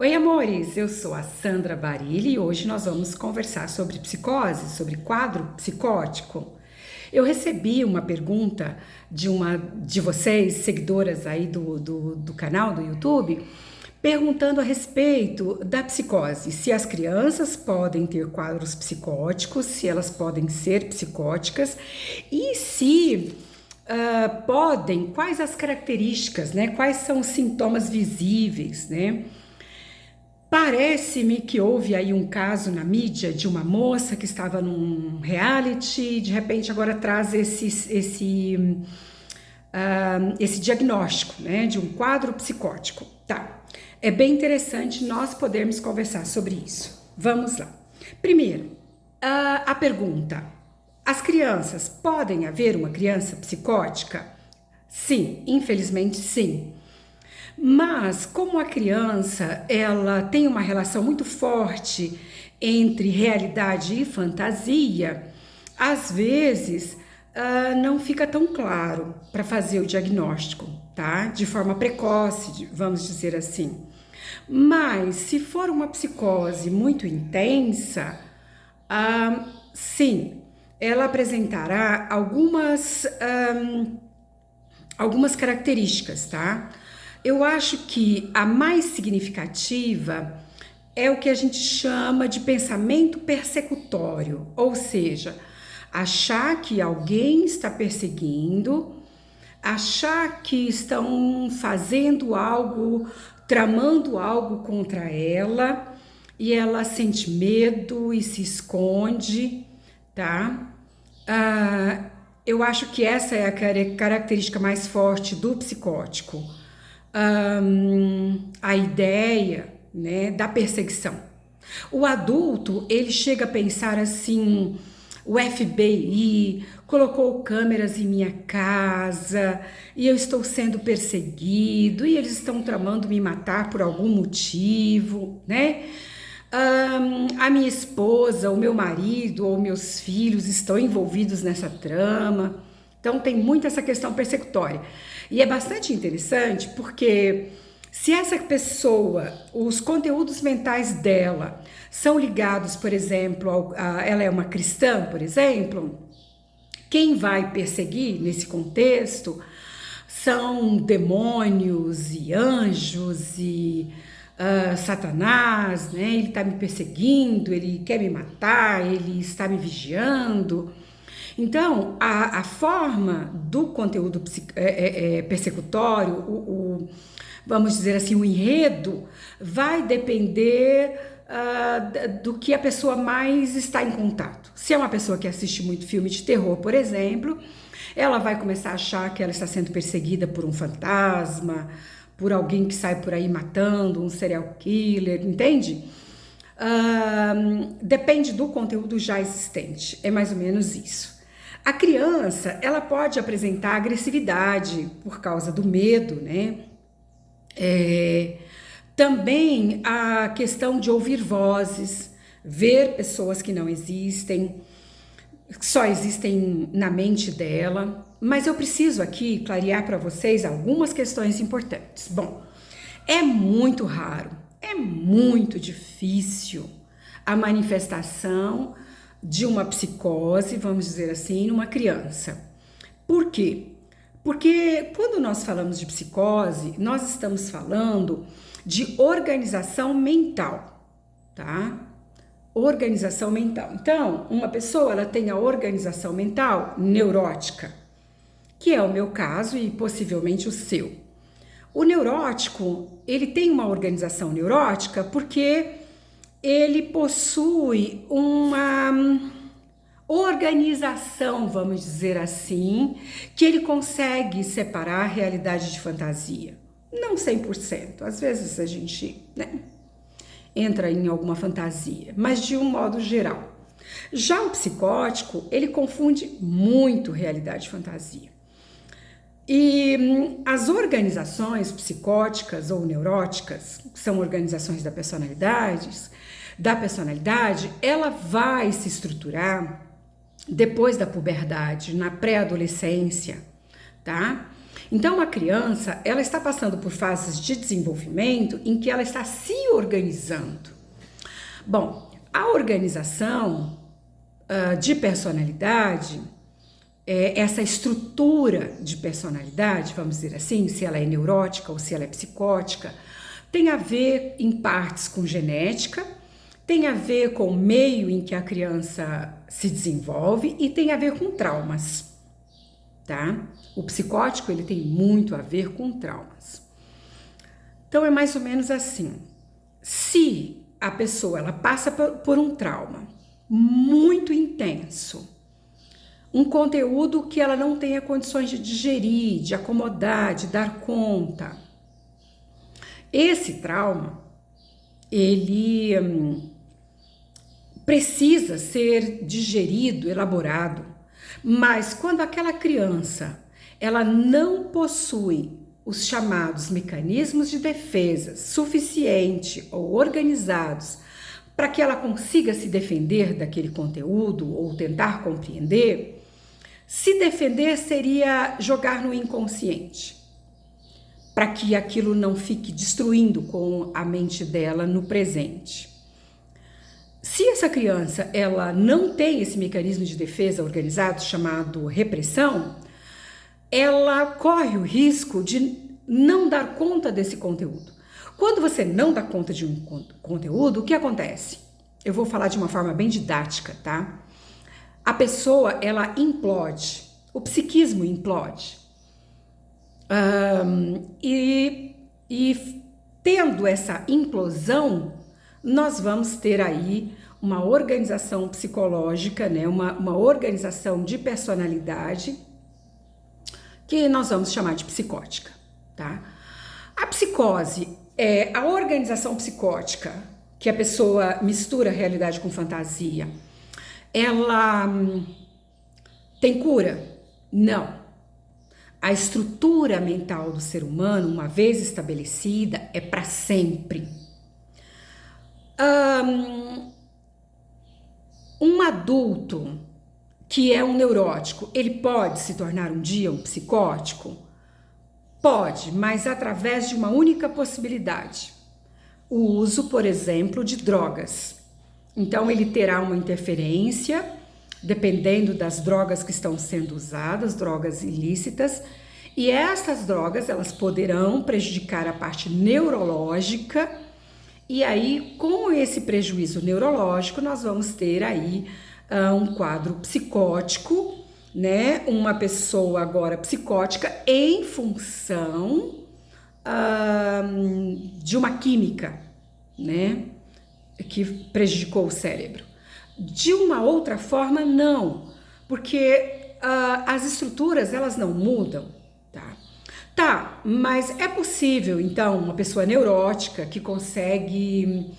Oi, amores! Eu sou a Sandra Barilli e hoje nós vamos conversar sobre psicose, sobre quadro psicótico. Eu recebi uma pergunta de uma de vocês, seguidoras aí do canal do YouTube, perguntando a respeito da psicose, se as crianças podem ter quadros psicóticos, se elas podem ser psicóticas e se podem, quais as características, né? Quais são os sintomas visíveis, né? Parece-me que houve aí um caso na mídia de uma moça que estava num reality, de repente agora traz esse diagnóstico, né, de um quadro psicótico. Tá, é bem interessante nós podermos conversar sobre isso. Vamos lá. Primeiro, a pergunta: as crianças podem haver uma criança psicótica? Sim, infelizmente sim. Mas como a criança ela tem uma relação muito forte entre realidade e fantasia, às vezes não fica tão claro para fazer o diagnóstico, tá? De forma precoce, vamos dizer assim. Mas se for uma psicose muito intensa, sim, ela apresentará algumas características, tá? Eu acho que a mais significativa é o que a gente chama de pensamento persecutório, ou seja, achar que alguém está perseguindo, achar que estão fazendo algo, tramando algo contra ela, e ela sente medo e se esconde, tá? Eu acho que essa é a característica mais forte do psicótico. A ideia, né, da perseguição. O adulto, ele chega a pensar assim: o FBI colocou câmeras em minha casa e eu estou sendo perseguido e eles estão tramando me matar por algum motivo, né? A minha esposa, o meu marido ou meus filhos estão envolvidos nessa trama. Então tem muito essa questão persecutória. E é bastante interessante porque se essa pessoa, os conteúdos mentais dela são ligados, por exemplo, ela é uma cristã, por exemplo, quem vai perseguir nesse contexto são demônios e anjos e Satanás, né? Ele está me perseguindo, ele quer me matar, ele está me vigiando. Então, a forma do conteúdo persecutório, vamos dizer assim, o enredo, vai depender do que a pessoa mais está em contato. Se é uma pessoa que assiste muito filme de terror, por exemplo, ela vai começar a achar que ela está sendo perseguida por um fantasma, por alguém que sai por aí matando, um serial killer, entende? Depende do conteúdo já existente, é mais ou menos isso. A criança, ela pode apresentar agressividade por causa do medo, né? Também a questão de ouvir vozes, ver pessoas que não existem, só existem na mente dela. Mas eu preciso aqui clarear para vocês algumas questões importantes. Bom, é muito raro, é muito difícil a manifestação de uma psicose, vamos dizer assim, numa criança. Por quê? Porque quando nós falamos de psicose, nós estamos falando de organização mental, tá? Organização mental. Então, uma pessoa, ela tem a organização mental neurótica, que é o meu caso e possivelmente o seu. O neurótico, ele tem uma organização neurótica porque ele possui uma organização, vamos dizer assim, que ele consegue separar a realidade de fantasia. Não 100%, às vezes a gente, né, entra em alguma fantasia, mas de um modo geral. Já o psicótico, ele confunde muito realidade e fantasia. E as organizações psicóticas ou neuróticas, que são organizações da personalidade, ela vai se estruturar depois da puberdade, na pré-adolescência, tá? Então, a criança, ela está passando por fases de desenvolvimento em que ela está se organizando. Bom, a organização de personalidade, essa estrutura de personalidade, vamos dizer assim, se ela é neurótica ou se ela é psicótica, tem a ver em partes com genética, tem a ver com o meio em que a criança se desenvolve e tem a ver com traumas, tá? O psicótico, ele tem muito a ver com traumas. Então, é mais ou menos assim. Se a pessoa, ela passa por um trauma muito intenso, um conteúdo que ela não tenha condições de digerir, de acomodar, de dar conta, esse trauma, ele precisa ser digerido, elaborado, mas quando aquela criança, ela não possui os chamados mecanismos de defesa suficiente ou organizados para que ela consiga se defender daquele conteúdo ou tentar compreender, se defender seria jogar no inconsciente, para que aquilo não fique destruindo com a mente dela no presente. Se essa criança, ela não tem esse mecanismo de defesa organizado chamado repressão, ela corre o risco de não dar conta desse conteúdo. Quando você não dá conta de um conteúdo, o que acontece? Eu vou falar de uma forma bem didática, tá? A pessoa, ela implode, o psiquismo implode. E tendo essa implosão, nós vamos ter aí uma organização psicológica, né? Uma organização de personalidade que nós vamos chamar de psicótica, tá? A psicose é a organização psicótica, que a pessoa mistura realidade com fantasia. Ela tem cura? Não. A estrutura mental do ser humano, uma vez estabelecida, é para sempre. Um adulto que é um neurótico, ele pode se tornar um dia um psicótico? Pode, mas através de uma única possibilidade. O uso, por exemplo, de drogas. Então, ele terá uma interferência, dependendo das drogas que estão sendo usadas, drogas ilícitas, e essas drogas, elas poderão prejudicar a parte neurológica, e aí, com esse prejuízo neurológico, nós vamos ter aí um quadro psicótico, né? Uma pessoa agora psicótica em função de uma química, né? Que prejudicou o cérebro. De uma outra forma, não, porque as estruturas, elas não mudam, tá? Tá, mas é possível, então, uma pessoa neurótica que consegue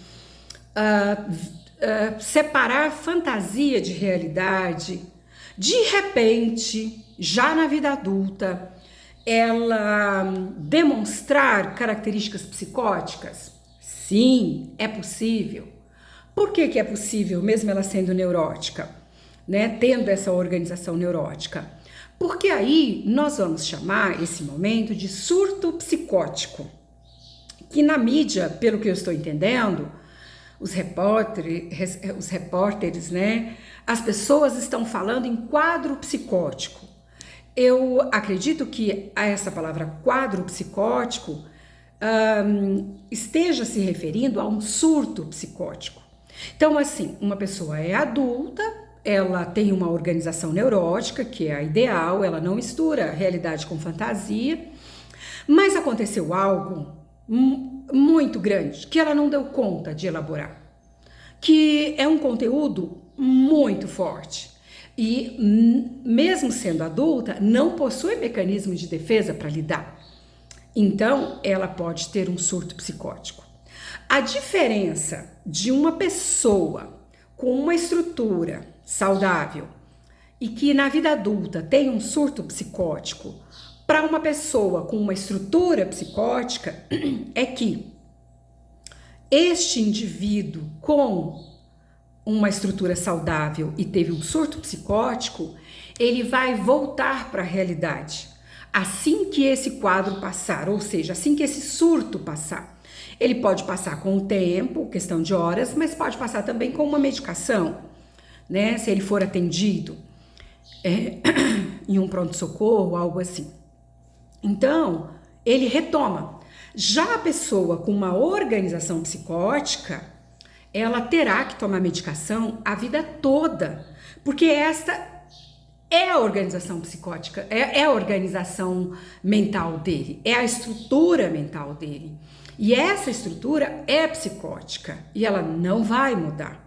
separar fantasia de realidade, de repente, já na vida adulta, ela demonstrar características psicóticas? Sim, é possível. Por que é possível, mesmo ela sendo neurótica, né, tendo essa organização neurótica? Porque aí nós vamos chamar esse momento de surto psicótico, que na mídia, pelo que eu estou entendendo, os repórteres, né, as pessoas estão falando em quadro psicótico. Eu acredito que essa palavra quadro psicótico esteja se referindo a um surto psicótico. Então, assim, uma pessoa é adulta, ela tem uma organização neurótica, que é a ideal, ela não mistura realidade com fantasia, mas aconteceu algo muito grande que ela não deu conta de elaborar, que é um conteúdo muito forte e, mesmo sendo adulta, não possui mecanismo de defesa para lidar. Então, ela pode ter um surto psicótico. A diferença de uma pessoa com uma estrutura saudável e que na vida adulta tem um surto psicótico para uma pessoa com uma estrutura psicótica é que este indivíduo com uma estrutura saudável e teve um surto psicótico, ele vai voltar para a realidade. assim que esse quadro passar, ou seja, assim que esse surto passar. Ele pode passar com o tempo, questão de horas, mas pode passar também com uma medicação, né? Se ele for atendido em um pronto-socorro, algo assim. Então, ele retoma. Já a pessoa com uma organização psicótica, ela terá que tomar medicação a vida toda, porque esta é a organização psicótica, é a organização mental dele, é a estrutura mental dele. E essa estrutura é psicótica e ela não vai mudar.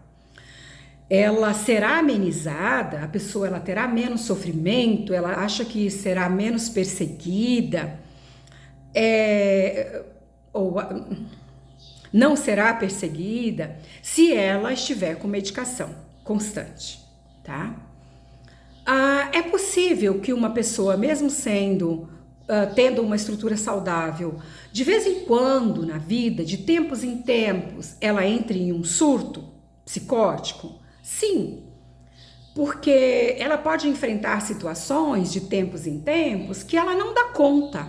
Ela será amenizada, a pessoa ela terá menos sofrimento, ela acha que será menos perseguida, ou não será perseguida se ela estiver com medicação constante, tá? É possível que uma pessoa, mesmo tendo uma estrutura saudável, de vez em quando na vida, de tempos em tempos, ela entre em um surto psicótico? Sim, porque ela pode enfrentar situações de tempos em tempos que ela não dá conta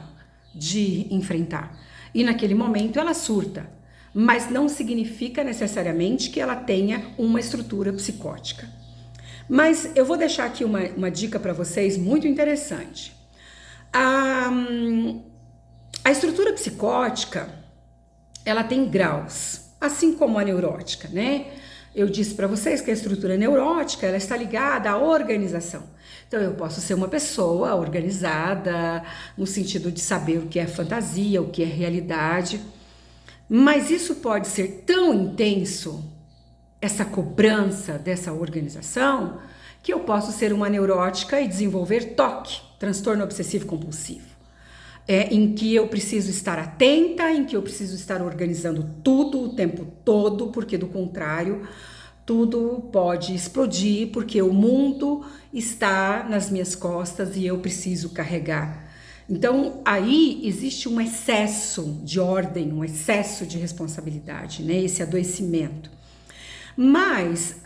de enfrentar. E naquele momento ela surta, mas não significa necessariamente que ela tenha uma estrutura psicótica. Mas eu vou deixar aqui uma dica para vocês muito interessante. A estrutura psicótica, ela tem graus, assim como a neurótica, né? Eu disse para vocês que a estrutura neurótica, ela está ligada à organização. Então, eu posso ser uma pessoa organizada, no sentido de saber o que é fantasia, o que é realidade, mas isso pode ser tão intenso, essa cobrança dessa organização, que eu posso ser uma neurótica e desenvolver TOC, transtorno obsessivo compulsivo. Em que eu preciso estar atenta, em que eu preciso estar organizando tudo o tempo todo, porque do contrário, tudo pode explodir, porque o mundo está nas minhas costas e eu preciso carregar. Então, aí existe um excesso de ordem, um excesso de responsabilidade, né? Esse adoecimento. Mas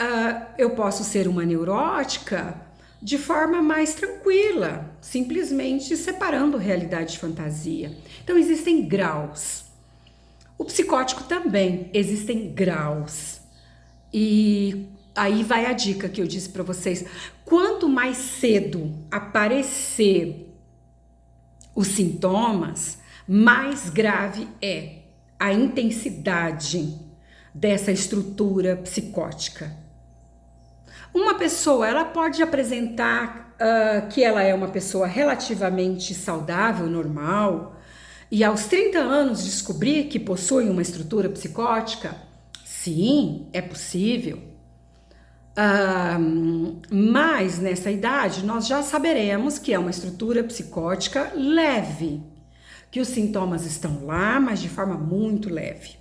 eu posso ser uma neurótica de forma mais tranquila, simplesmente separando realidade de fantasia. Então, existem graus. O psicótico também, existem graus. E aí vai a dica que eu disse para vocês. Quanto mais cedo aparecer os sintomas, mais grave é a intensidade dessa estrutura psicótica. Uma pessoa, ela pode apresentar que ela é uma pessoa relativamente saudável, normal, e aos 30 anos descobrir que possui uma estrutura psicótica? Sim, é possível. Mas nessa idade nós já saberemos que é uma estrutura psicótica leve, que os sintomas estão lá, mas de forma muito leve.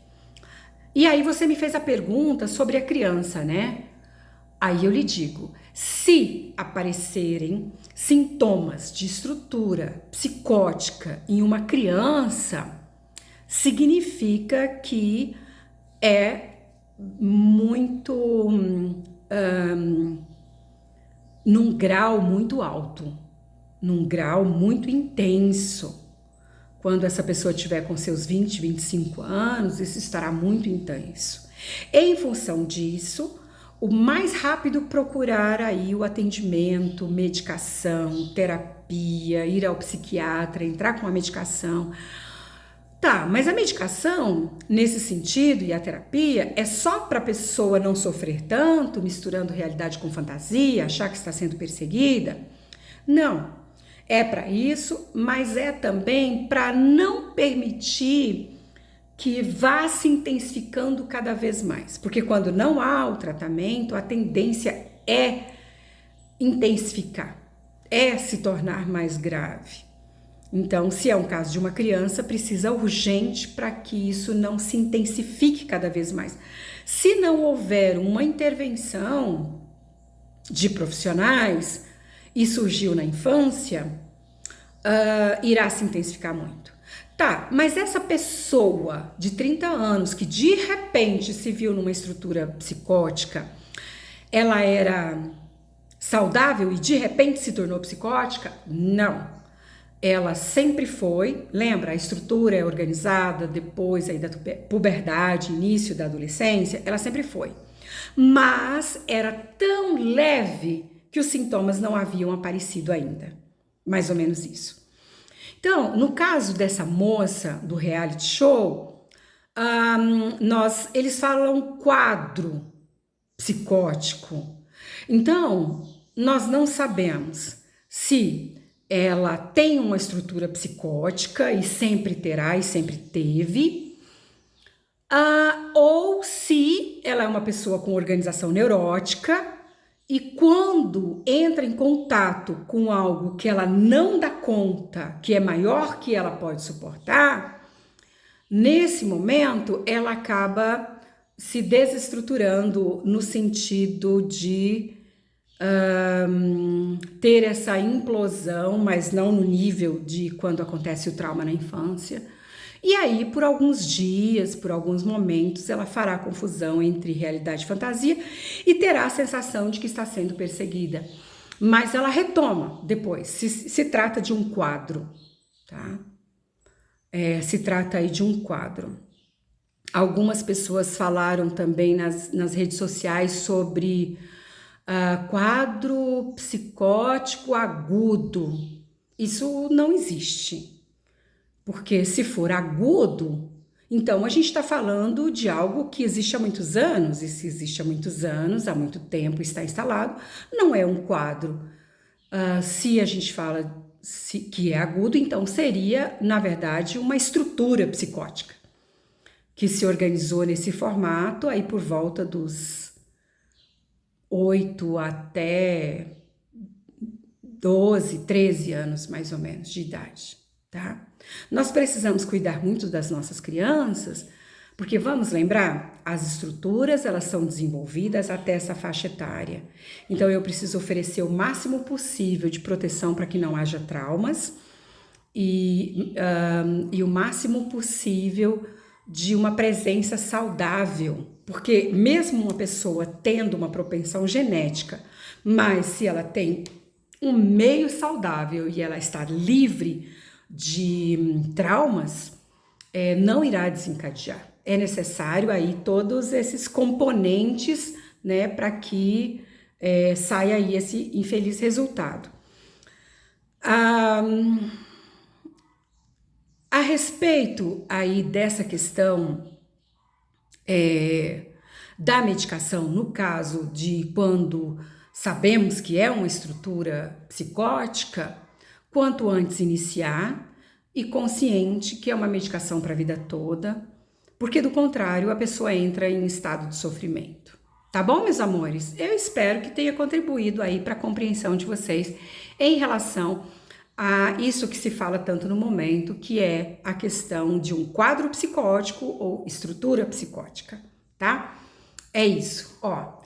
E aí você me fez a pergunta sobre a criança, né? Aí eu lhe digo, se aparecerem sintomas de estrutura psicótica em uma criança, significa que é muito num grau muito alto, num grau muito intenso. Quando essa pessoa tiver com seus 20, 25 anos, isso estará muito intenso. Em função disso, o mais rápido procurar aí o atendimento, medicação, terapia, ir ao psiquiatra, entrar com a medicação. Tá, mas a medicação, nesse sentido, e a terapia, é só para a pessoa não sofrer tanto, misturando realidade com fantasia, achar que está sendo perseguida? Não, é para isso, mas é também para não permitir que vá se intensificando cada vez mais, porque quando não há o tratamento, a tendência é intensificar, é se tornar mais grave. Então, se é um caso de uma criança, precisa urgente para que isso não se intensifique cada vez mais. Se não houver uma intervenção de profissionais e surgiu na infância, irá se intensificar muito. Tá, mas essa pessoa de 30 anos que de repente se viu numa estrutura psicótica, ela era saudável e de repente se tornou psicótica? Não. ela sempre foi, lembra, a estrutura é organizada depois aí da puberdade, início da adolescência, ela sempre foi. Mas era tão leve que os sintomas não haviam aparecido ainda. Mais ou menos isso. Então, no caso dessa moça do reality show, eles falam quadro psicótico. Então, nós não sabemos se ela tem uma estrutura psicótica e sempre terá e sempre teve, ou se ela é uma pessoa com organização neurótica e quando entra em contato com algo que ela não dá conta, que é maior que ela pode suportar, nesse momento ela acaba se desestruturando no sentido de ter essa implosão, mas não no nível de quando acontece o trauma na infância. E aí, por alguns dias, por alguns momentos, ela fará confusão entre realidade e fantasia e terá a sensação de que está sendo perseguida. Mas ela retoma depois. Se trata de um quadro, tá? Se trata aí de um quadro. Algumas pessoas falaram também nas redes sociais sobre quadro psicótico agudo. Isso não existe. Porque se for agudo, então a gente está falando de algo que existe há muitos anos, e se existe há muitos anos, há muito tempo está instalado, não é um quadro. Se a gente fala que é agudo, então seria, na verdade, uma estrutura psicótica que se organizou nesse formato aí por volta dos 8 até 12, 13 anos mais ou menos de idade, tá? Nós precisamos cuidar muito das nossas crianças, porque vamos lembrar, as estruturas elas são desenvolvidas até essa faixa etária. Então eu preciso oferecer o máximo possível de proteção para que não haja traumas e o máximo possível de uma presença saudável, porque mesmo uma pessoa tendo uma propensão genética, mas se ela tem um meio saudável e ela está livre de traumas, não irá desencadear. É necessário aí todos esses componentes, né, para que saia aí esse infeliz resultado. A respeito aí dessa questão da medicação, no caso de quando sabemos que é uma estrutura psicótica, quanto antes iniciar e consciente que é uma medicação para a vida toda, porque do contrário a pessoa entra em estado de sofrimento. Tá bom, meus amores? Eu espero que tenha contribuído aí para a compreensão de vocês em relação a isso que se fala tanto no momento, que é a questão de um quadro psicótico ou estrutura psicótica, tá? É isso, ó.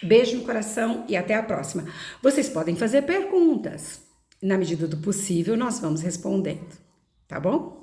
Beijo no coração e até a próxima. Vocês podem fazer perguntas. Na medida do possível, nós vamos respondendo, tá bom?